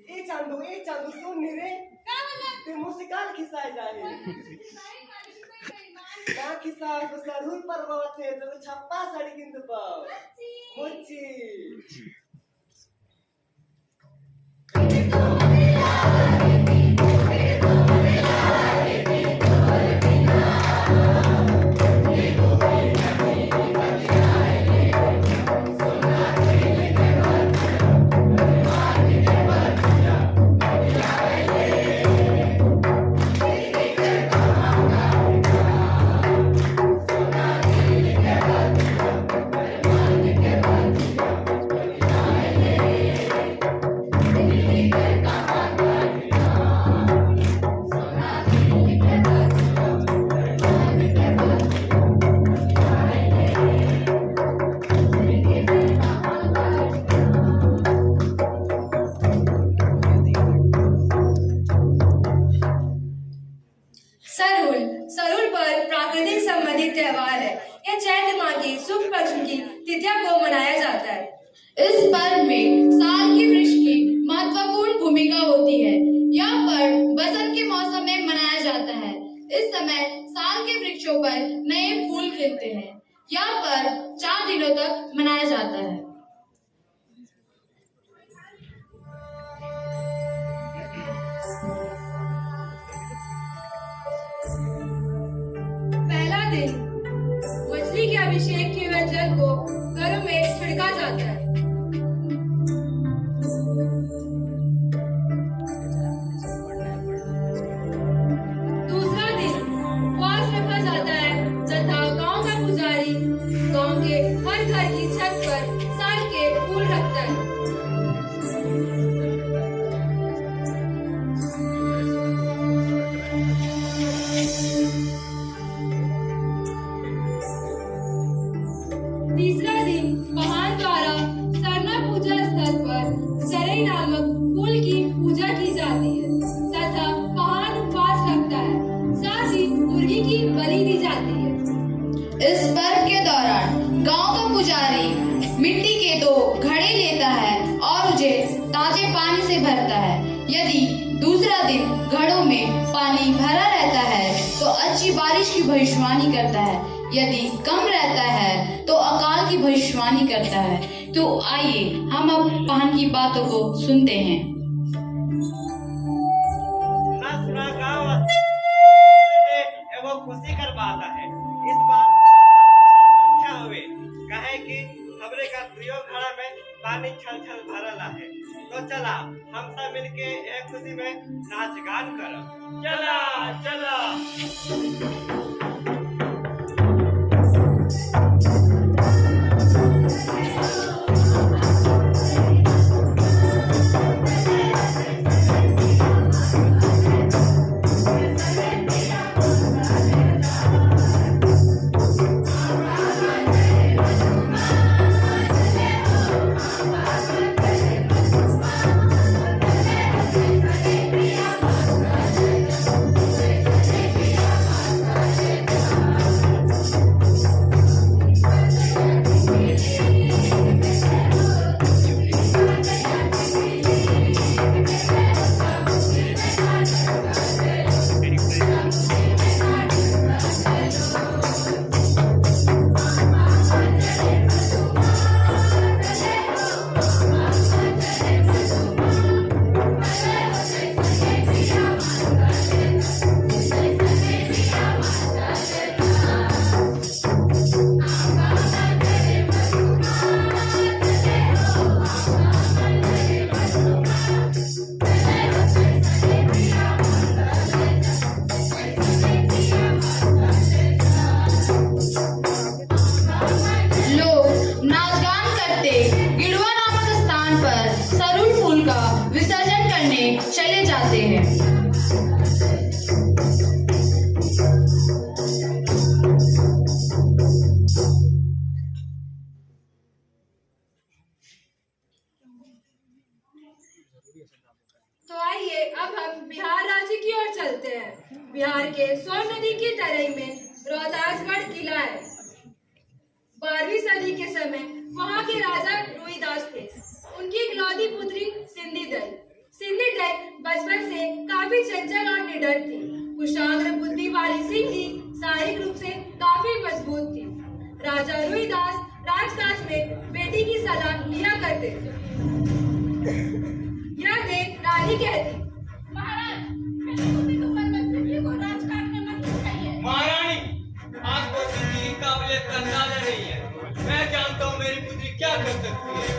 ए चांदू सुन नी रे ते मुझसे खिसाए जाए का खिसा तो सरहुल पर बाते तो छप्पा साड़ी किंतु पाओ मुच्ची सरुल पर प्राकृतिक संबंधित त्योहार है। यह चैत्र माह की शुक्ल पक्ष की तिथिया को मनाया जाता है। इस पर्व में साल के वृक्ष की महत्वपूर्ण भूमिका होती है। यह पर्व बसंत के मौसम में मनाया जाता है। इस समय साल के वृक्षों पर नए फूल खिलते हैं। यह पर्व 4 दिनों तक मनाया जाता है। पहला दिन मछली के अभिषेक के व्यंजन को घरों में छिड़का जाता है। दूसरा दिन उपवास रखा जाता है तथा गांव का पुजारी गांव के हर घर की छत पर साल के फूल रखता है। तीसरा दिन पहाड़ द्वारा सरना पूजा स्थल पर सरई नामक फूल की पूजा की जाती है तथा पहाड़ उपवास रखता है। साथ ही मुर्गी की बलि दी जाती है। इस पर्व के दौरान गांव का पुजारी मिट्टी के 2 घड़े लेता है और उसे ताजे पानी से भरता है। यदि दूसरा दिन घड़ों में पानी भरा रहता है तो अच्छी बारिश की भविष्यवाणी करता है। यदि कम रहता है तो अकाल की भविष्यवाणी करता है। तो आइए हम अब पहन की बातों को सुनते हैं। सुना गाँव एगो खुशी कर बात है। इस बार अच्छा हुए कहे कि हमरे का 2 घड़ा में पानी छल छल भरल है। तो चला हम सब मिलके एक खुशी में नाच गान करब। चला चला चले जाते हैं। तो आइए अब हम बिहार राज्य की ओर चलते हैं। बिहार के सोन नदी की तराई में रोहतासगढ़ किला है। 12वीं सदी के समय वहां के राजा रोहिदास थे। उनकी इकलौती पुत्री सिंधी बचपन से काफी चंचल और निडर थी। कुशाग्र बुद्धि वाली सिंगी शारीरिक रूप से काफी मजबूत थी। राजा रुईदास राजकाज में बेटी की सलाह लिया करते थे। यह देख रानी कहती, महाराज, मेरी बुद्धि तो परमेश्वर को राजकाज करना चाहिए। महारानी, आज वो सिंधी की काबिलियत का अंदाजा नहीं है। मैं जानता हूँ मेरी पुत्री क्या कर सकती है।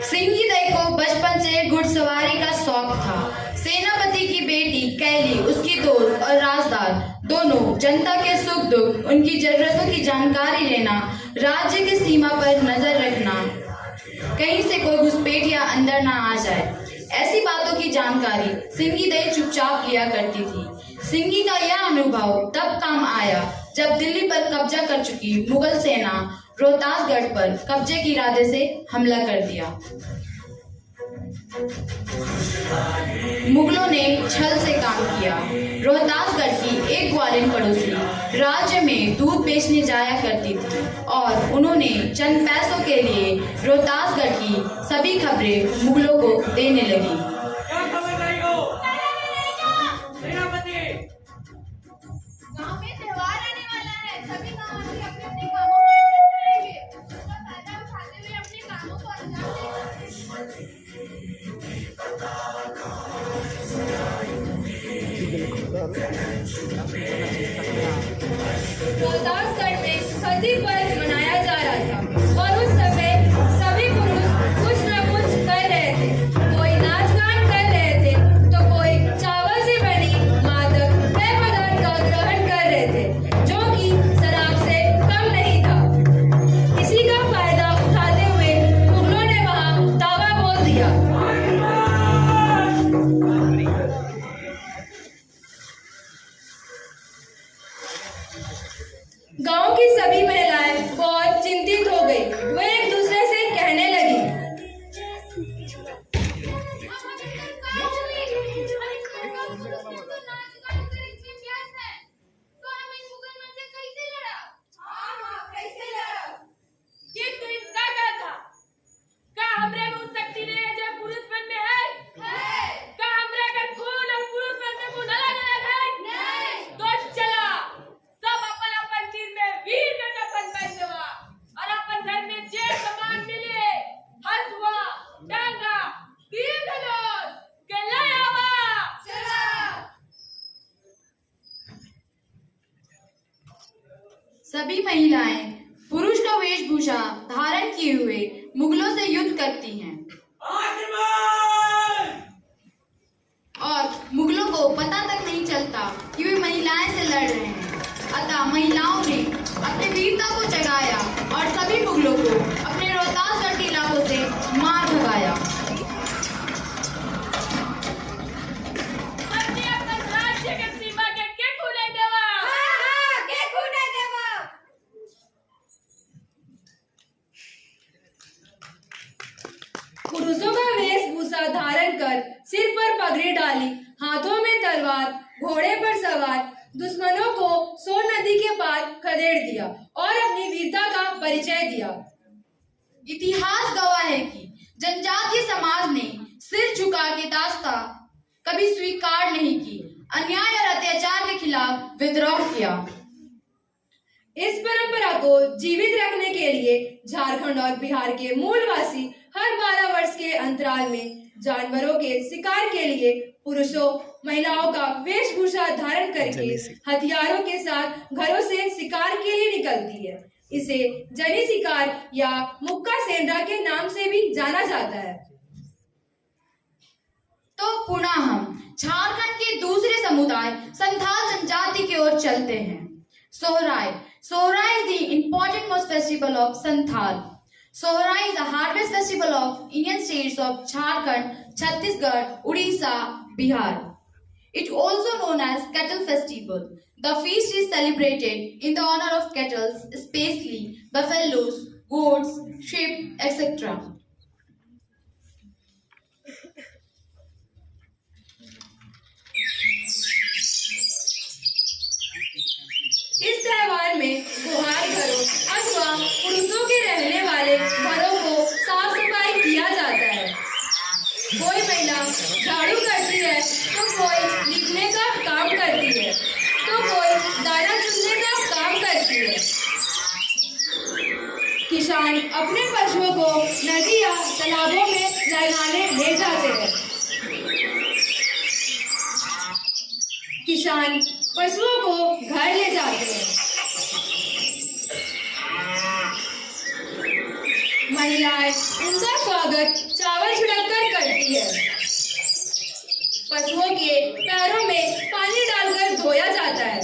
सिंगी दई को बचपन से घुड़सवारी का शौक था। सेनापति की बेटी कैली, उसकी दोस्त और राजदार दोनों जनता के सुख दुख, उनकी जरूरतों की जानकारी लेना, राज्य की सीमा पर नजर रखना, कहीं से कोई घुसपैठिया अंदर ना आ जाए, ऐसी बातों की जानकारी सिंगी दई चुपचाप लिया करती थी। सिंगी का यह अनुभव तब काम आया जब दिल्ली पर कब्जा कर चुकी मुगल सेना रोहतासगढ़ पर कब्जे के इरादे से हमला कर दिया। मुगलों ने छल से काम किया। रोहतासगढ़ की एक ग्वालिन पड़ोसी राज्य में दूध बेचने जाया करती थी और उन्होंने चंद पैसों के लिए रोहतासगढ़ की सभी खबरें मुगलों को देने लगी। क्या खबर लाई हो? सेनापति, गांव में त्योहार आने वाला है। सभी गांववासी अपने अपने कामों में व्यस्त रहेंगे। उसका फायदा उठाते हुए अपने कामों को अंजाम देंगे। रोहतासगढ़ में सती पर्व मनाया जा रहा था और उस समय सभी पुरुष कुछ न कुछ कर रहे थे। कोई नाच गान कर रहे थे तो कोई चावल से बनी मादक पेय पदार्थ का ग्रहण कर रहे थे, जो कि शराब से कम नहीं था। इसी का फायदा उठाते हुए मुगलों ने वहां दावा बोल दिया। गांव की सभी महिलाएं बहुत चिंतित हो गई। वे एक दूसरे से कहने लगी, सभी महिलाएं पुरुष का वेशभूषा धारण किए हुए मुगलों से युद्ध करती हैं और मुगलों को पता तक नहीं चलता कि वे महिलाएं से लड़ रहे हैं। अतः महिलाओं ने अपनी वीरता को जगाया और सभी मुगलों को अपने रोहतासगढ़ के इलाकों से मार भगाया। पुरुषों का वेशभूषा धारण कर, सिर पर पगड़ी डाली, हाथों में तलवार, घोड़े पर सवार, दुश्मनों को सोन नदी के पार खदेड़ दिया और अपनी वीरता का परिचय दिया। इतिहास गवाह है कि जनजातीय समाज ने सिर झुका के दास्ता कभी स्वीकार नहीं की, अन्याय और अत्याचार के खिलाफ विद्रोह किया। इस परंपरा को जीवित रखने के लिए झारखंड और बिहार के मूलवासी हर 12 वर्ष के अंतराल में जानवरों के शिकार के लिए पुरुषों महिलाओं का वेशभूषा धारण करके हथियारों के साथ घरों से शिकार के लिए निकलती है। इसे जनी शिकार या मुक्का सेंधा के नाम से भी जाना जाता है। तो पुनः हम झारखंड के दूसरे समुदाय संथाल जनजाति की ओर चलते हैं। Sohrai is the important most festival of Santhal. Sohrai is a harvest festival of Indian states of Jharkhand, Chhattisgarh, Odisha, Bihar. It also known as Cattle Festival. The feast is celebrated in the honor of cattle, especially buffaloes, goats, sheep, etc. इस त्योहार में गुहार घरों अथवा पुरुषों के रहने वाले घरों को साफ सफाई किया जाता है। कोई महिला झाड़ू किसान अपने पशुओं को नदी या तालाबों में नहलाने ले जाते हैं। किसान पशुओं को घर ले जाते हैं। महिलाएं उनका स्वागत चावल छिड़ककर करती है। पशुओं के पैरों में पानी डालकर धोया जाता है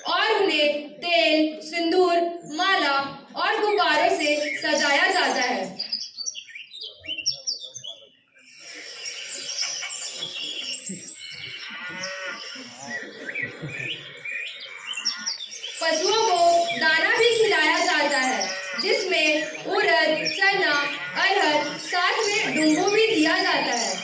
और उन्हें तेल, सिंदूर, माला और गुब्बारों से सजाया जाता है। पशुओं को दाना भी खिलाया जाता है, जिसमें उड़द, चना, अरहर, साथ में डुंगू भी दिया जाता है।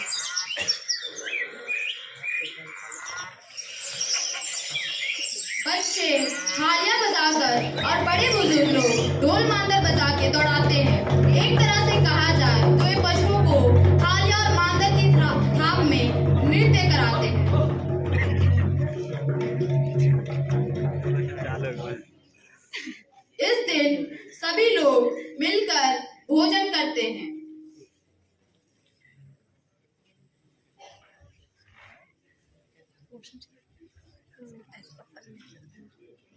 बच्चे थालियां बजाकर और बड़े बुजुर्ग लोग ढोल मांदर बजा के दौड़ाते हैं। एक तरह से कहा जाए तो ये पशुओं को थालियां और मांदर की थाप में नृत्य कराते हैं। इस दिन सभी लोग मिलकर भोजन करते हैं।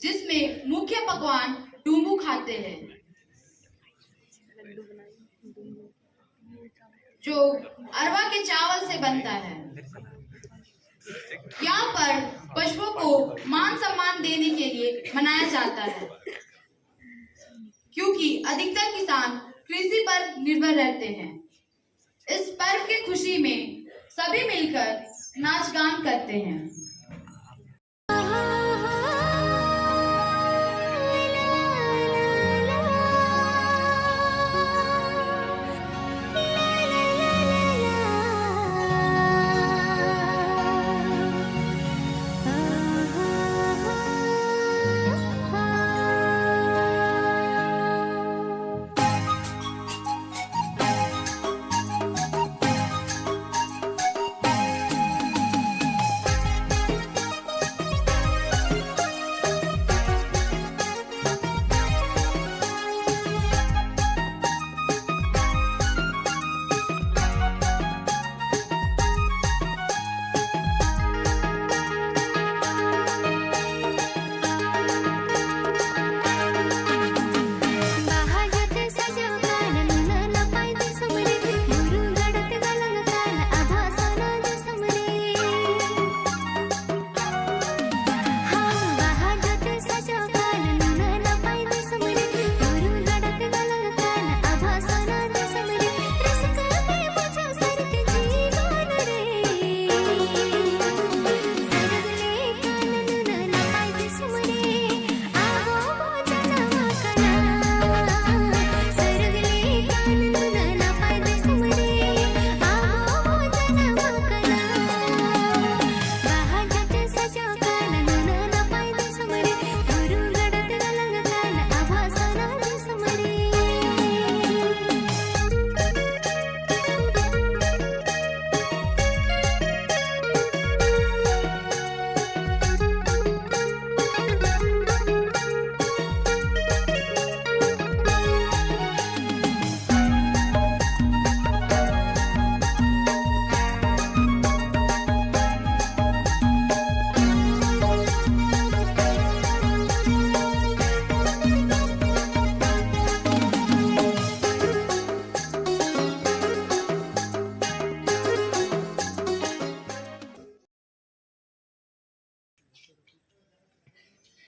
जिसमें मुख्य पकवान डुंबू खाते हैं, जो अरवा के चावल से बनता है। यहाँ पर पशुओं को मान सम्मान देने के लिए मनाया जाता है, क्योंकि अधिकतर किसान कृषि पर निर्भर रहते हैं। इस पर्व की खुशी में सभी मिलकर नाच गान करते हैं।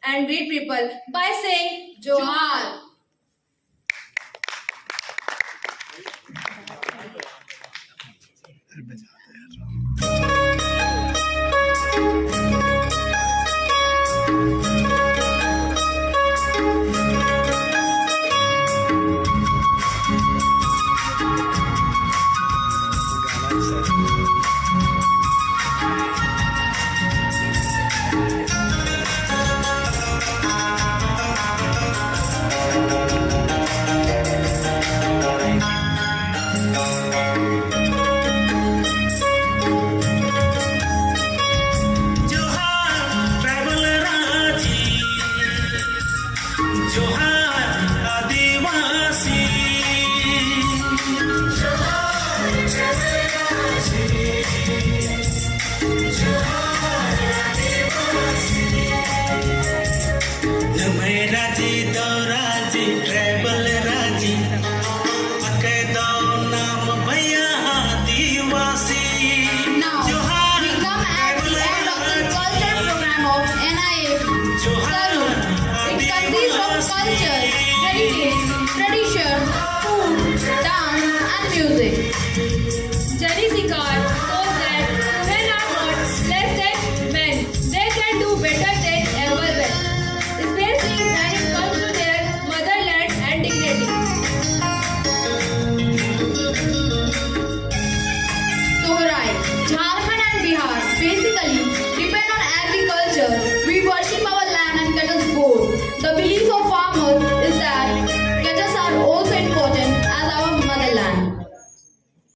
And greet people by saying Johar. Jharkhand and Bihar basically depend on agriculture